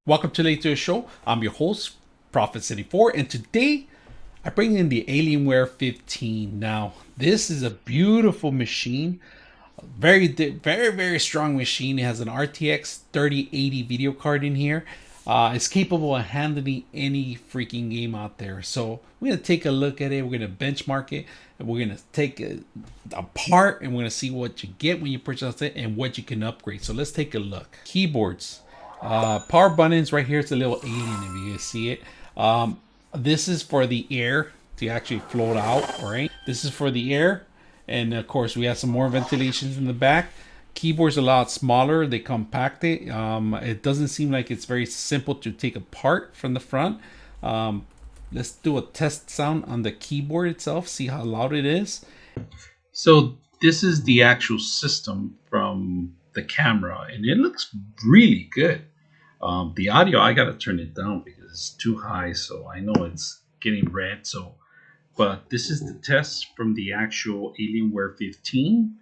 Welcome to Later Show. I'm your host, Prophet74, and today I bring in the Alienware 15. Now, this is a beautiful machine, very strong machine. It has an RTX 3080 video card in here. It's capable of handling any freaking game out there. So we're gonna take a look at it. We're gonna benchmark it, and we're gonna take it apart, and we're gonna see what you get when you purchase it and what you can upgrade. So let's take a look. Keyboards. Power buttons right here. It's a little alien if you guys see it. This is for the air to actually float out. All right, this is for the air, and of course we have some more ventilations in the back. Keyboard's a lot smaller. They compact it. It doesn't seem like it's very simple to take apart from the front. Let's do a test sound on the keyboard itself. See how loud it is. So this is the actual system from the camera, and it looks really good. The audio, I gotta turn it down because it's too high, so I know it's getting red. But this is the test from the actual Alienware 15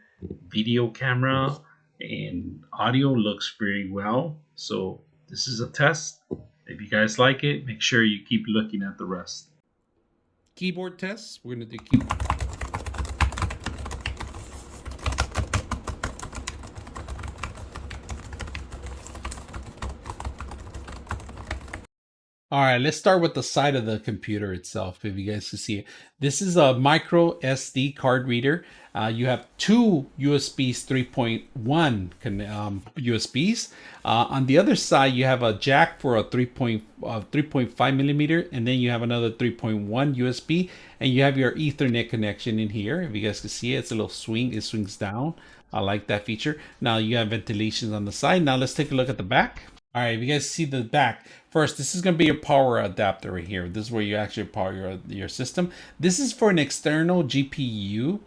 video camera, and audio looks very well. So this is a test. If you guys like it, make sure you keep looking at the rest. Keyboard tests. We're gonna do keyboard. All right, let's start with the side of the computer itself, if you guys can see it. This is a micro SD card reader. You have two USBs 3.1 USBs. On the other side, you have a jack for a 3.5 millimeter, and then you have another 3.1 USB, and you have your Ethernet connection in here. If you guys can see it, it's a little swing. It swings down. I like that feature. Now you have ventilations on the side. Now let's take a look at the back. All right, if you guys see the back, first, this is going to be your power adapter right here. This is where you actually power your system. This is for an external GPU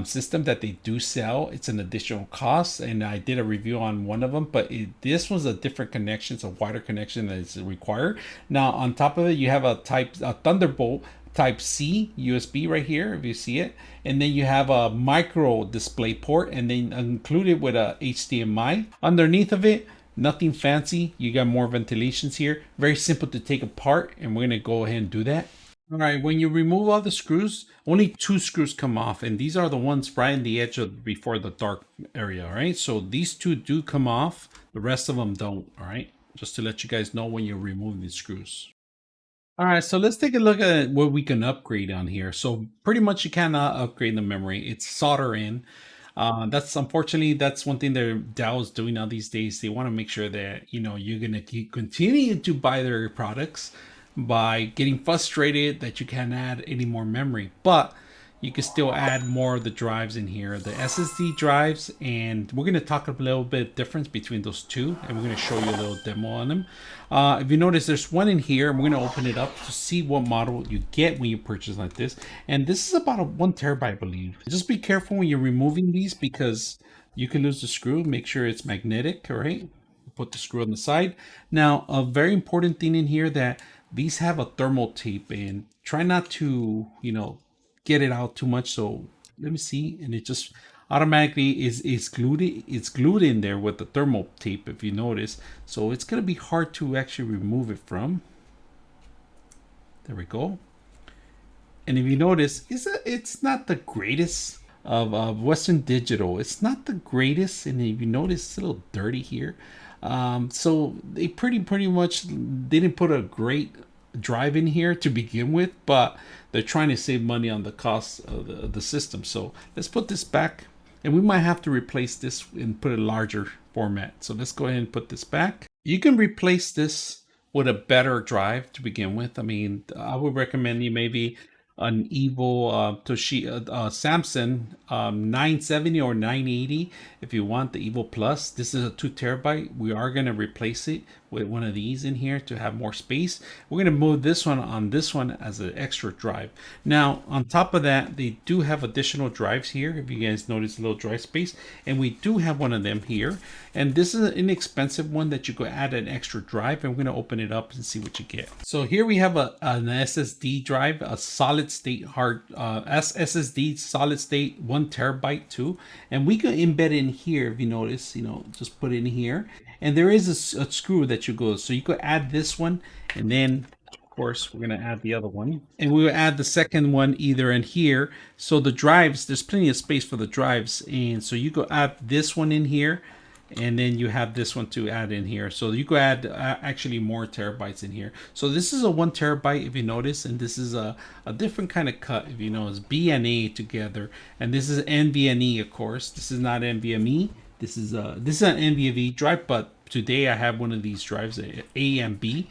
system that they do sell. It's an additional cost, and I did a review on one of them, but this was a different connection. It's a wider connection that is required. Now, on top of it, you have a Thunderbolt Type C USB right here, if you see it, and then you have a micro display port, and then included with a HDMI. Underneath of it, nothing fancy. You got more ventilations here. Very simple to take apart, and we're gonna go ahead and do that. All right, when you remove all the screws, only two screws come off, and these are the ones right in the edge of before the dark area. All right, so these two do come off. The rest of them don't. All right, just to let you guys know when you're removing these screws. All right, so let's take a look at what we can upgrade on here. So pretty much you cannot upgrade the memory. It's solder in. That's unfortunately, that's one thing that Dell is doing now these days. They want to make sure that, you know, you're going to keep continuing to buy their products by getting frustrated that you can't add any more memory, but you can still add more of the drives in here, the SSD drives, and we're going to talk a little bit difference between those two, and we're going to show you a little demo on them. If you notice, there's one in here, and we're going to open it up to see what model you get when you purchase like this. And this is about a 1 terabyte, I believe. Just be careful when you're removing these because you can lose the screw. Make sure it's magnetic, all right? Put the screw on the side. Now, a very important thing in here that these have a thermal tape, and try not to, you know, get it out too much. So let me see, and it just automatically is glued. It's glued in there with the thermal tape, if you notice. So it's gonna be hard to actually remove it from. There we go. And if you notice, it's not the greatest of Western Digital. It's not the greatest, and if you notice, it's a little dirty here. So they pretty much didn't put a great drive in here to begin with, but they're trying to save money on the cost of the system. So let's put this back, and we might have to replace this and put a larger format. So let's go ahead and put this back. You can replace this with a better drive to begin with. I mean, I would recommend you maybe an Evo Samsung 970 or 980 if you want the Evo Plus. This is a 2 terabyte. We are going to replace it with one of these in here to have more space. We're going to move this one on this one as an extra drive. Now, on top of that, they do have additional drives here. If you guys notice a little drive space, and we do have one of them here. And this is an inexpensive one that you could add an extra drive, and we're going to open it up and see what you get. So here we have an SSD drive, a solid solid state hard SSD solid state 1 terabyte too, and we can embed in here. If you notice, just put it in here, and there is a screw that you go. So you could add this one, and then of course we're gonna add the other one, and we will add the second one either in here. So the drives, there's plenty of space for the drives, and so you go add this one in here, and then you have this one to add in here, so you could add actually more terabytes in here. So this is a 1 terabyte, if you notice, and this is a different kind of cut. If you know, it's BNA together, and this is NVMe. Of course, this is not NVMe. This is an NVMe drive, but today I have one of these drives, A and B,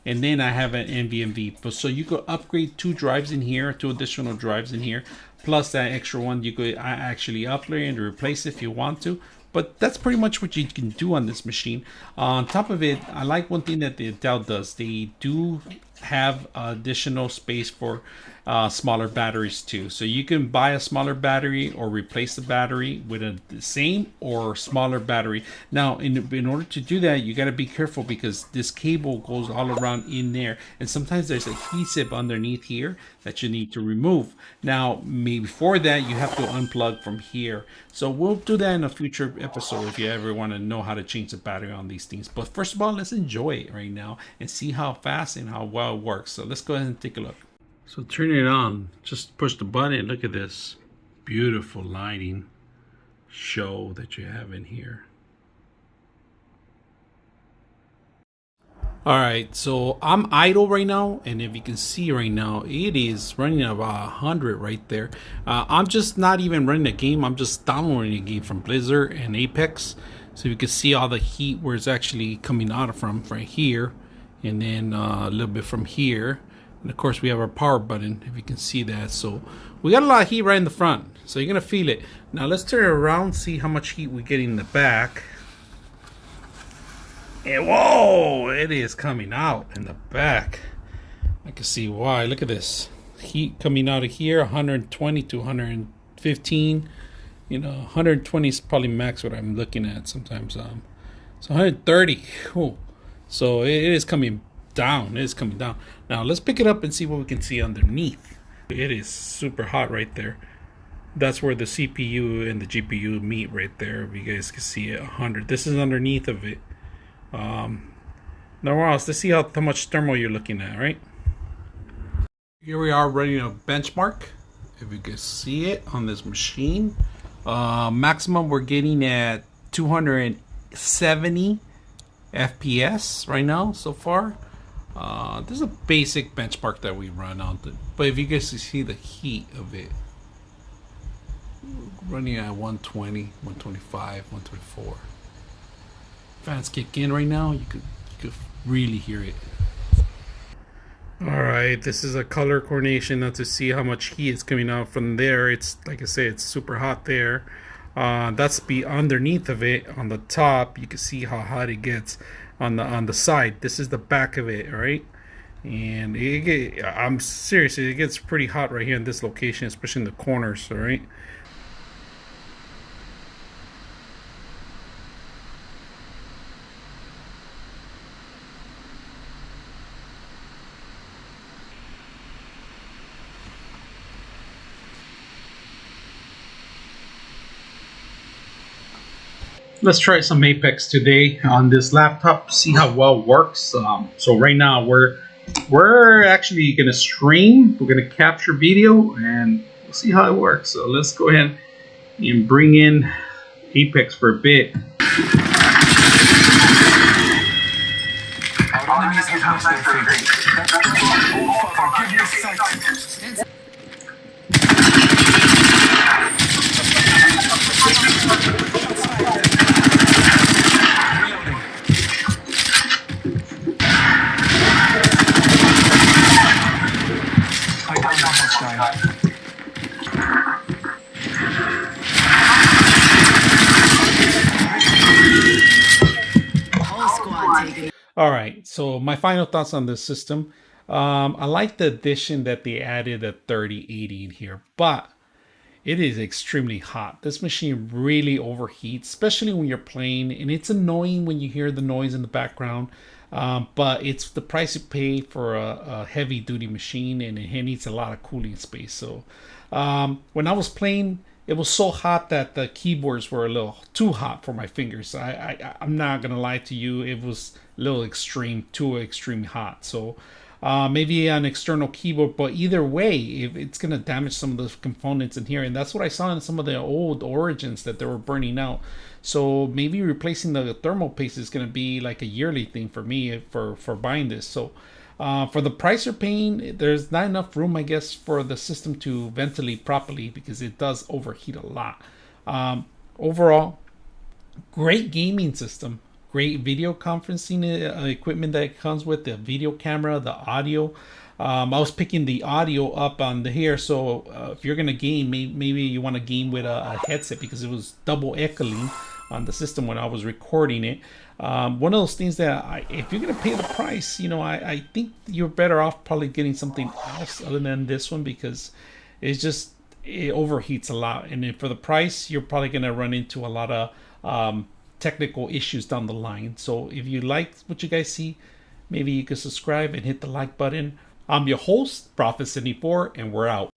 and then I have an NVMe. So you could upgrade 2 drives in here, 2 additional drives in here, plus that extra one you could actually upgrade and replace if you want to. But that's pretty much what you can do on this machine. On top of it, I like one thing that the Dell does. They do have additional space for smaller batteries too. So you can buy a smaller battery or replace the battery with the same or smaller battery. Now, in order to do that, you got to be careful because this cable goes all around in there. And sometimes there's adhesive underneath here that you need to remove. Now, before that, you have to unplug from here. So we'll do that in a future episode if you ever want to know how to change the battery on these things. But first of all, let's enjoy it right now and see how fast and how well it works. So let's go ahead and take a look. So turn it on, just push the button. Look at this beautiful lighting show that you have in here. All right, so I'm idle right now, and if you can see right now, it is running about 100 right there. I'm just not even running a game. I'm just downloading a game from Blizzard and Apex, so you can see all the heat where it's actually coming out from right here, and then a little bit from here. And of course, we have our power button, if you can see that. So we got a lot of heat right in the front, so you're gonna feel it. Now let's turn it around, see how much heat we get in the back. And whoa, it is coming out in the back. I can see why. Look at this heat coming out of here, 120 to 115. 120 is probably max what I'm looking at sometimes. So 130. Ooh. So it is coming down. It is coming down. Now let's pick it up and see what we can see underneath. It is super hot right there. That's where the CPU and the GPU meet right there. If you guys can see it, 100. This is underneath of it. Nowhere else. Let's see how much thermal you're looking at, right? Here we are running a benchmark. If you can see it on this machine, maximum we're getting at 270 FPS right now so far. This is a basic benchmark that we run on, but if you guys can see the heat of it, running at 120, 125, 124. Fans kick in right now, you could really hear it. All right, this is a color coordination now to see how much heat is coming out from there. It's like I say, it's super hot there. That's underneath of it. On the top, you can see how hot it gets on the side. This is the back of it, right? And I'm serious, it gets pretty hot right here in this location, especially in the corners, all right? Let's try some Apex today on this laptop, see how well it works. So right now we're actually gonna stream, we're gonna capture video, and we'll see how it works. So let's go ahead and bring in Apex for a bit. All right, so my final thoughts on this system. I like the addition that they added a 3080 in here, but it is extremely hot. This machine really overheats, especially when you're playing, and it's annoying when you hear the noise in the background. But it's the price you pay for a heavy duty machine, and it needs a lot of cooling space. So when I was playing, it was so hot that the keyboards were a little too hot for my fingers. I'm not gonna lie to you, it was a little extreme, too extreme hot. So maybe an external keyboard, but either way, if it's gonna damage some of the components in here, and that's what I saw in some of the old Origins that they were burning out. So maybe replacing the thermal paste is gonna be like a yearly thing for me for buying this. So for the price you're paying, there's not enough room, I guess, for the system to ventilate properly because it does overheat a lot. Overall, great gaming system, great video conferencing equipment that it comes with, the video camera, the audio. I was picking the audio up on the here, so if you're gonna game, maybe you want to game with a headset because it was double echoing on the system when I was recording it. One of those things that if you're gonna pay the price, I think you're better off probably getting something else other than this one because it's just it overheats a lot, and then for the price, you're probably gonna run into a lot of technical issues down the line. So if you like what you guys see, maybe you can subscribe and hit the like button. I'm your host, Prophet 74, and we're out.